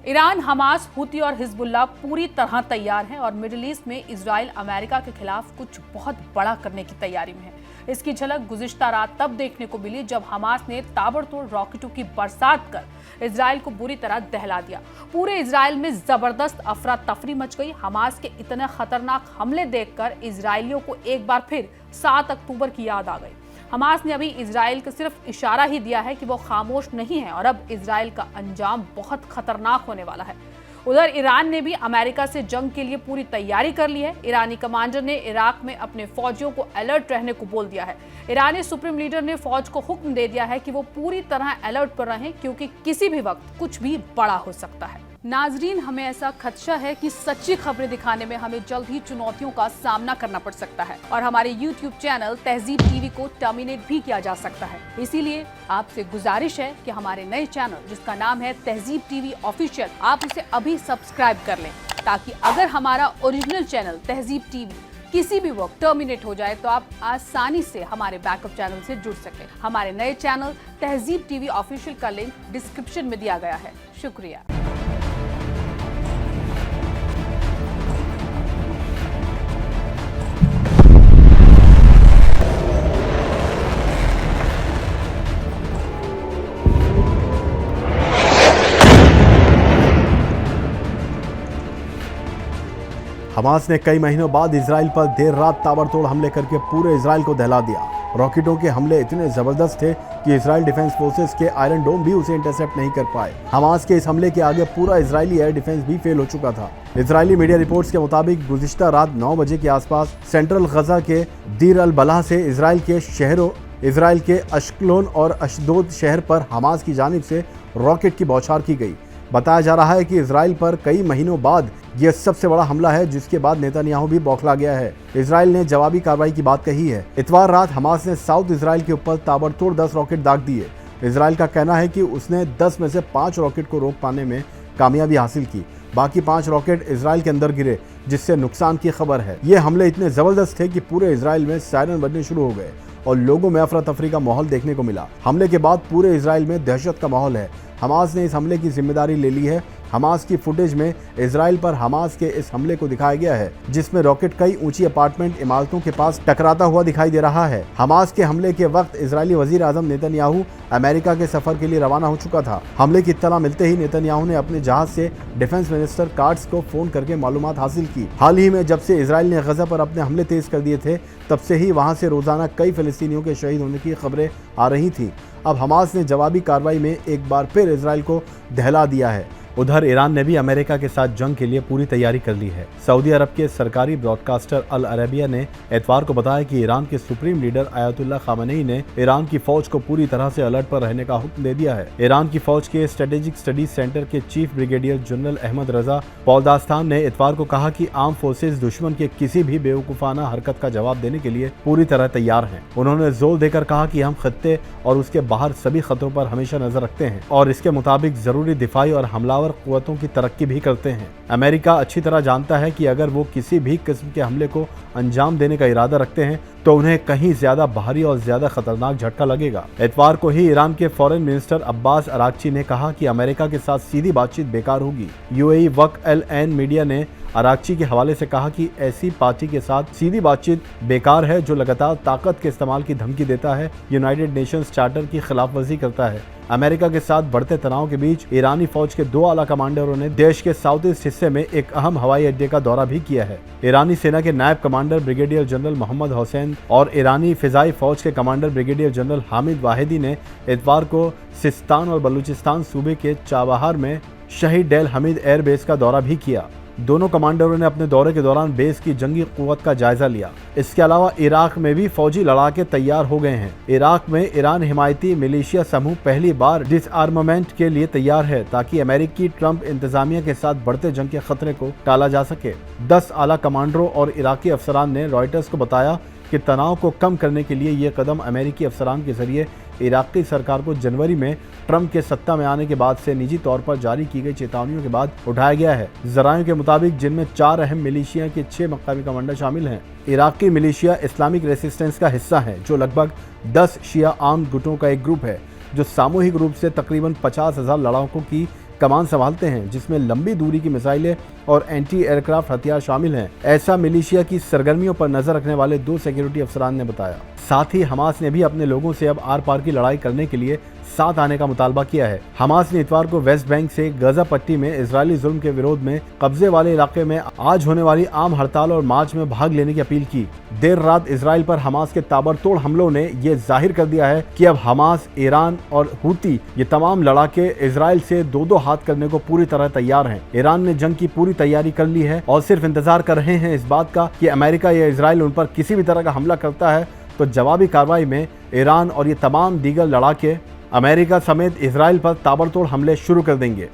Iran, Hamas, हुती और Hezbollah पूरी तरह तैयार हैं और मिडिल ईस्ट में इजराइल अमेरिका के खिलाफ कुछ बहुत बड़ा करने की तैयारी में है। इसकी झलक गुज़िश्ता रात तब देखने को मिली जब हमास ने ताबड़तोड़ रॉकेटों की बरसात कर इजराइल को बुरी तरह दहला दिया। पूरे इजराइल में जबरदस्त अफरा तफरी मच गई। हमास के इतने खतरनाक हमले देखकर इजरायलियों को एक बार फिर 7 अक्टूबर की याद आ गई। हमास ने अभी इजराइल को सिर्फ इशारा ही दिया है कि वो खामोश नहीं है और अब इजराइल का अंजाम बहुत खतरनाक होने वाला है। उधर ईरान ने भी अमेरिका से जंग के लिए पूरी तैयारी कर ली है। ईरानी कमांडर ने इराक में अपने फौजियों को अलर्ट रहने को बोल दिया है। ईरानी सुप्रीम लीडर ने फौज को हुक्म दे दिया है कि वो पूरी तरह अलर्ट पर रहें क्योंकि किसी भी वक्त कुछ भी बड़ा हो सकता है। नाजरीन, हमें ऐसा खदशा है कि सच्ची खबरें दिखाने में हमें जल्द ही चुनौतियों का सामना करना पड़ सकता है और हमारे YouTube चैनल तहजीब टीवी को टर्मिनेट भी किया जा सकता है। इसीलिए आपसे गुजारिश है कि हमारे नए चैनल जिसका नाम है तहजीब टीवी ऑफिशियल, आप उसे अभी सब्सक्राइब कर लें ताकि अगर हमारा ओरिजिनल चैनल तहजीब टीवी किसी भी वक्त टर्मिनेट हो जाए तो आप आसानी से हमारे बैकअप चैनल से जुड़ सकें। हमारे नए चैनल तहजीब टीवी ऑफिशियल का लिंक डिस्क्रिप्शन में दिया गया है। शुक्रिया। हमास ने कई महीनों बाद इजराइल पर देर रात ताबड़तोड़ हमले करके पूरे इजराइल को दहला दिया। रॉकेटों के हमले इतने जबरदस्त थे कि इजराइल डिफेंस फोर्सेस के आयरन डोम भी उसे इंटरसेप्ट नहीं कर पाए। हमास के इस हमले के आगे पूरा इजरायली एयर डिफेंस भी फेल हो चुका था। इजरायली मीडिया रिपोर्ट्स के मुताबिक गुज़िश्ता रात 9 बजे के आसपास सेंट्रल गजा के दीर अल बलाह से इजराइल के अश्कलोन और अशदोद शहर पर हमास की जानिब से रॉकेट की बौछार की गई। बताया जा रहा है कि इजराइल पर कई महीनों बाद यह सबसे बड़ा हमला है जिसके बाद नेतन्याहू भी बौखला गया है। इजराइल ने जवाबी कार्रवाई की बात कही है। इतवार रात हमास ने साउथ इजराइल के ऊपर ताबड़तोड़ 10 रॉकेट दाग दिए। इजराइल का कहना है कि उसने 10 में से 5 रॉकेट को रोक पाने में कामयाबी हासिल की। बाकी 5 रॉकेट इजराइल के अंदर गिरे जिससे नुकसान की खबर है। ये हमले इतने जबरदस्त थे कि पूरे इजराइल में सायरन बजने शुरू हो गए और लोगों में अफरा तफरी का माहौल देखने को मिला। हमले के बाद पूरे इजराइल में दहशत का माहौल है। हमास ने इस हमले की जिम्मेदारी ले ली है। हमास की फुटेज में इजराइल पर हमास के इस हमले को दिखाया गया है जिसमें रॉकेट कई ऊंची अपार्टमेंट इमारतों के पास टकराता हुआ दिखाई दे रहा है। हमास के हमले के वक्त इजरायली वजीर आजम नेतन्याहू अमेरिका के सफर के लिए रवाना हो चुका था। हमले की इत्तला मिलते ही नेतन्याहू ने अपने जहाज से डिफेंस मिनिस्टर कार्ट्स को फोन करके मालूमात हासिल की। हाल ही में जब से इजराइल ने गजा पर अपने हमले तेज कर दिए थे तब से ही वहां से रोजाना कई फिलिस्तीनियों के शहीद होने की खबरें आ रही थी। अब हमास ने जवाबी कार्रवाई में एक बार फिर इजराइल को दहला दिया है। उधर ईरान ने भी अमेरिका के साथ जंग के लिए पूरी तैयारी कर ली है। सऊदी अरब के सरकारी ब्रॉडकास्टर अल अरबिया ने इतवार को बताया कि ईरान के सुप्रीम लीडर आयतुल्लाह खामेनी ने ईरान की फौज को पूरी तरह से अलर्ट पर रहने का हुक्म दे दिया है। ईरान की फौज के स्ट्रेटेजिक स्टडीज सेंटर के चीफ ब्रिगेडियर जनरल अहमद रजा पौलदास्तान ने इतवार को कहा कि आर्म फोर्सेज दुश्मन के किसी भी बेवकूफाना हरकत का जवाब देने के लिए पूरी तरह तैयार हैं। उन्होंने जोर देकर कहा कि हम खत्ते और उसके बाहर सभी खतरों पर हमेशा नजर रखते हैं और इसके मुताबिक जरूरी दिफाई और हमलावर कुव्वतों की तरक्की भी करते हैं। अमेरिका अच्छी तरह जानता है कि अगर वो किसी भी किस्म के हमले को अंजाम देने का इरादा रखते हैं तो उन्हें कहीं ज्यादा भारी और ज्यादा खतरनाक झटका लगेगा। इतवार को ही ईरान के फॉरेन मिनिस्टर अब्बास अरागची ने कहा कि अमेरिका के साथ सीधी बातचीत बेकार होगी। यूएई वक्त एल मीडिया ने अरागची के हवाले से कहा कि ऐसी पार्टी के साथ सीधी बातचीत बेकार है जो लगातार ताकत के इस्तेमाल की धमकी देता है, यूनाइटेड नेशंस चार्टर की खिलाफवर्जी करता है। अमेरिका के साथ बढ़ते तनाव के बीच ईरानी फौज के 2 आला कमांडरों ने देश के साउथ ईस्ट हिस्से में एक अहम हवाई अड्डे का दौरा भी किया है। ईरानी सेना के नायब commander brigadier general Mohammad Hussain और ईरानी फिजाई फौज के commander brigadier general Hamid Vahidi ने इतवार को सिस्तान और बलूचिस्तान सूबे के चाबहार में शहीद डेल हमीद एयरबेस का दौरा भी किया। दोनों कमांडरों ने अपने दौरे के दौरान बेस की जंगी कुव्वत का जायजा लिया। इसके अलावा इराक में भी फौजी लड़ाके तैयार हो गए हैं। इराक में ईरान हिमायती मिलिशिया समूह पहली बार डिसआर्मामेंट के लिए तैयार है ताकि अमेरिकी ट्रंप इंतजामिया के साथ बढ़ते जंग के खतरे को टाला जा सके। 10 आला कमांडरों और इराकी अफसरान ने रॉयटर्स को बताया कि तनाव को कम करने के लिए ये कदम अमेरिकी अफसरान के जरिए इराकी सरकार को जनवरी में ट्रंप के सत्ता में आने के बाद से निजी तौर पर जारी की गई चेतावनियों के बाद उठाया गया है। जरायों के मुताबिक जिनमें 4 अहम मिलिशिया के 6 मकामी कमांडर शामिल हैं। इराकी मिलिशिया इस्लामिक रेसिस्टेंस का हिस्सा है जो लगभग 10 शिया आर्म्ड गुटों का एक ग्रुप है जो सामूहिक रूप से तकरीबन 50,000 लड़ाकों की कमान संभालते हैं, जिसमें लंबी दूरी की मिसाइलें और एंटी एयरक्राफ्ट हथियार शामिल हैं। ऐसा मिलिशिया की सरगर्मियों पर नजर रखने वाले 2 सिक्योरिटी अफसरान ने बताया। साथ ही हमास ने भी अपने लोगों से अब आर पार की लड़ाई करने के लिए साथ आने का मुतालबा किया है। हमास ने इतवार को वेस्ट बैंक से गजा पट्टी में इजरायली जुल्म के विरोध में कब्जे वाले इलाके में आज होने वाली आम हड़ताल और मार्च में भाग लेने की अपील की। देर रात इजराइल पर हमास के ताबड़तोड़ हमलों ने ये जाहिर कर दिया है कि अब हमास, ईरान और हूती ये तमाम लड़ाके इजराइल से दो हाथ करने को पूरी तरह तैयार हैं। ईरान ने जंग की पूरी तैयारी कर ली है और सिर्फ इंतजार कर रहे हैं इस बात का कि अमेरिका या इजराइल उन पर किसी भी तरह का हमला करता है तो जवाबी कार्रवाई में ईरान और ये तमाम दीगर लड़ाके अमेरिका समेत इजराइल पर ताबड़तोड़ हमले शुरू कर देंगे।